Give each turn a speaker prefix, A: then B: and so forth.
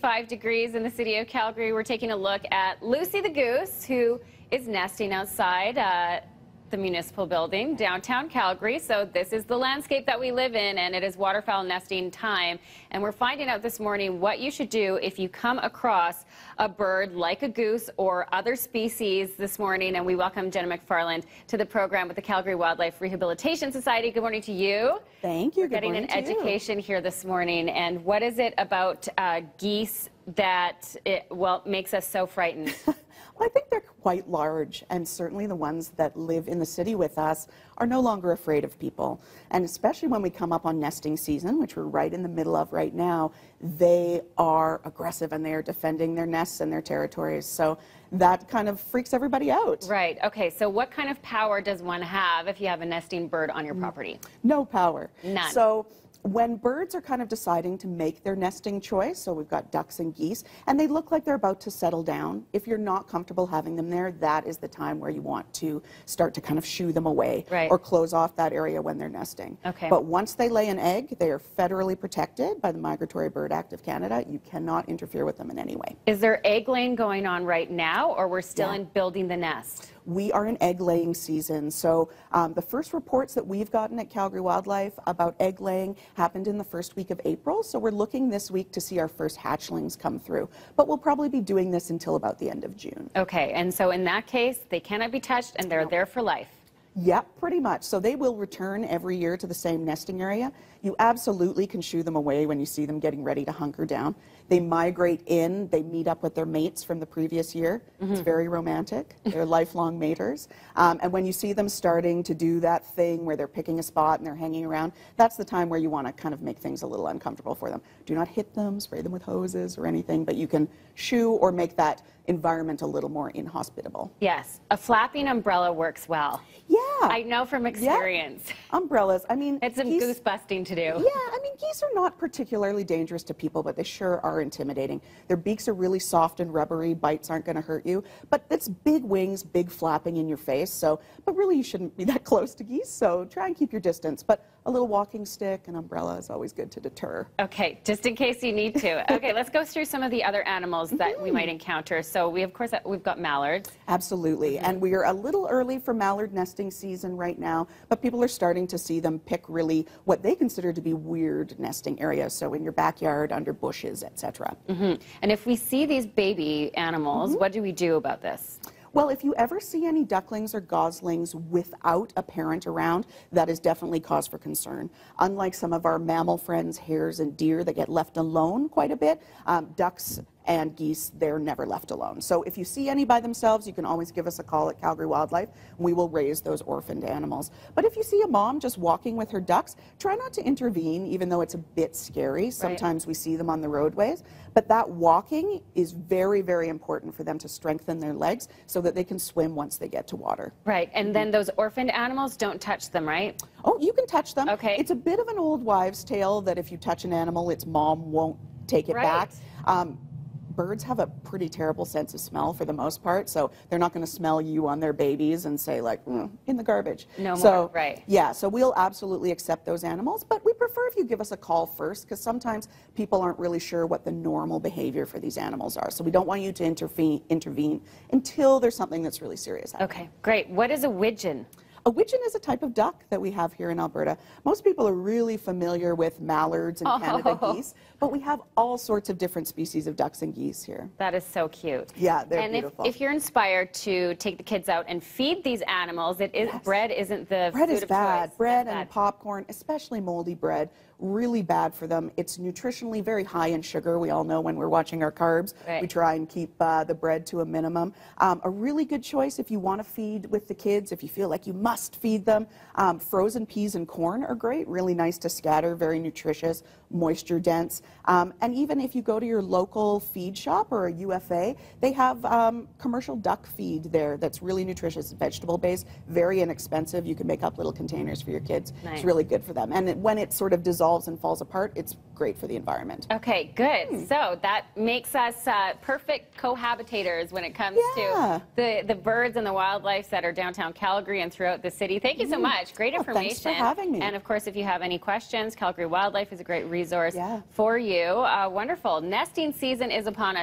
A: 5 degrees in the city of Calgary. We're taking a look at Lucy the goose, who is nesting outside the municipal building downtown Calgary. So this is the landscape that we live in, and it is waterfowl nesting time. And we're finding out this morning what you should do if you come across a bird like a goose or other species this morning. And we welcome Jenna McFarland to the program with the Calgary Wildlife Rehabilitation Society. Good morning to you.
B: Thank you.
A: We're getting an education here this morning. And what is it about geese that makes us so frightened?
B: Well, I think they're quite large, and certainly the ones that live in the city with us are no longer afraid of people. And especially when we come up on nesting season, which we're right in the middle of right now, they are aggressive and they are defending their nests and their territories. So that kind of freaks everybody out.
A: Right. Okay. So what kind of power does one have if you have a nesting bird on your property?
B: No power.
A: None.
B: So when birds are kind of deciding to make their nesting choice, so we've got ducks and geese, and they look like they're about to settle down, if you're not comfortable having them there, that is the time where you want to start to kind of shoo them away,
A: right,
B: or close off that area when they're nesting.
A: Okay.
B: But once they lay an egg, they are federally protected by the Migratory Bird Act of Canada. You cannot interfere with them in any way.
A: Is there egg laying going on right now, or we're still in building the nest?
B: We are in egg laying season. So the first reports that we've gotten at Calgary Wildlife about egg laying happened in the first week of April. So we're looking this week to see our first hatchlings come through. But we'll probably be doing this until about the end of June.
A: Okay, and so in that case, they cannot be touched and they're there for life.
B: Yep, pretty much. So they will return every year to the same nesting area. You absolutely can shoo them away when you see them getting ready to hunker down. They migrate in, they meet up with their mates from the previous year. It's very romantic. They're lifelong maters. And when you see them starting to do that thing where they're picking a spot and they're hanging around, that's the time where you want to kind of make things a little uncomfortable for them. Do not hit them, spray them with hoses or anything, but you can shoo or make that environment a little more inhospitable.
A: Yes, a flapping umbrella works well.
B: Yeah.
A: I know from experience.
B: Yeah. Umbrellas, I mean,
A: it's some goose busting to do.
B: Yeah, I mean, geese are not particularly dangerous to people, but they sure are intimidating. Their beaks are really soft and rubbery, bites aren't going to hurt you, but it's big wings, big flapping in your face, but really you shouldn't be that close to geese, so try and keep your distance. But a little walking stick, an umbrella is always good to deter.
A: Okay, just in case you need to. Okay, let's go through some of the other animals that we might encounter. So we've got mallards.
B: Absolutely, and we are a little early for mallard nesting season right now, but people are starting to see them pick really what they consider to be weird nesting areas, so in your backyard, under bushes, etc.
A: And if we see these baby animals, what do we do about this?
B: Well, if you ever see any ducklings or goslings without a parent around, that is definitely cause for concern. Unlike some of our mammal friends, hares and deer that get left alone quite a bit, ducks and geese, they're never left alone. So if you see any by themselves, you can always give us a call at Calgary Wildlife, and we will raise those orphaned animals. But if you see a mom just walking with her ducks, try not to intervene, even though it's a bit scary. Sometimes we see them on the roadways. But that walking is very, very important for them to strengthen their legs so that they can swim once they get to water.
A: Right, and then those orphaned animals, don't touch them, right?
B: Oh, you can touch them.
A: Okay.
B: It's a bit of an old wives' tale that if you touch an animal, its mom won't take it back. Birds have a pretty terrible sense of smell for the most part, so they're not going to smell you on their babies and say, like, in the garbage.
A: No more, right.
B: Yeah, so we'll absolutely accept those animals, but we prefer if you give us a call first, because sometimes people aren't really sure what the normal behavior for these animals are, so we don't want you to intervene until there's something that's really serious happening.
A: Okay, great. What is a widgeon?
B: A widgeon is a type of duck that we have here in Alberta. Most people are really familiar with mallards and Canada geese, but we have all sorts of different species of ducks and geese here.
A: That is so cute.
B: Yeah, they're beautiful.
A: And if you're inspired to take the kids out and feed these animals, bread isn't the
B: bread
A: food
B: is
A: of
B: bad.
A: choice.
B: Bread and popcorn, especially moldy bread, really bad for them. It's nutritionally very high in sugar. We all know when we're watching our carbs, we try and keep the bread to a minimum. A really good choice if you want to feed with the kids, if you feel like you must feed them. Frozen peas and corn are great, really nice to scatter, very nutritious, moisture dense. And even if you go to your local feed shop or a UFA, they have commercial duck feed there that's really nutritious, vegetable based, very inexpensive. You can make up little containers for your kids. Nice. It's really good for them. And when it sort of dissolves dissolves and falls apart, it's great for the environment.
A: Okay, good. So that makes us perfect cohabitators when it comes to the birds and the wildlife that are downtown Calgary and throughout the city. Thank you so much. Great information.
B: Thanks for having me.
A: And of course, if you have any questions, Calgary Wildlife is a great resource for you. Wonderful. Nesting season is upon us.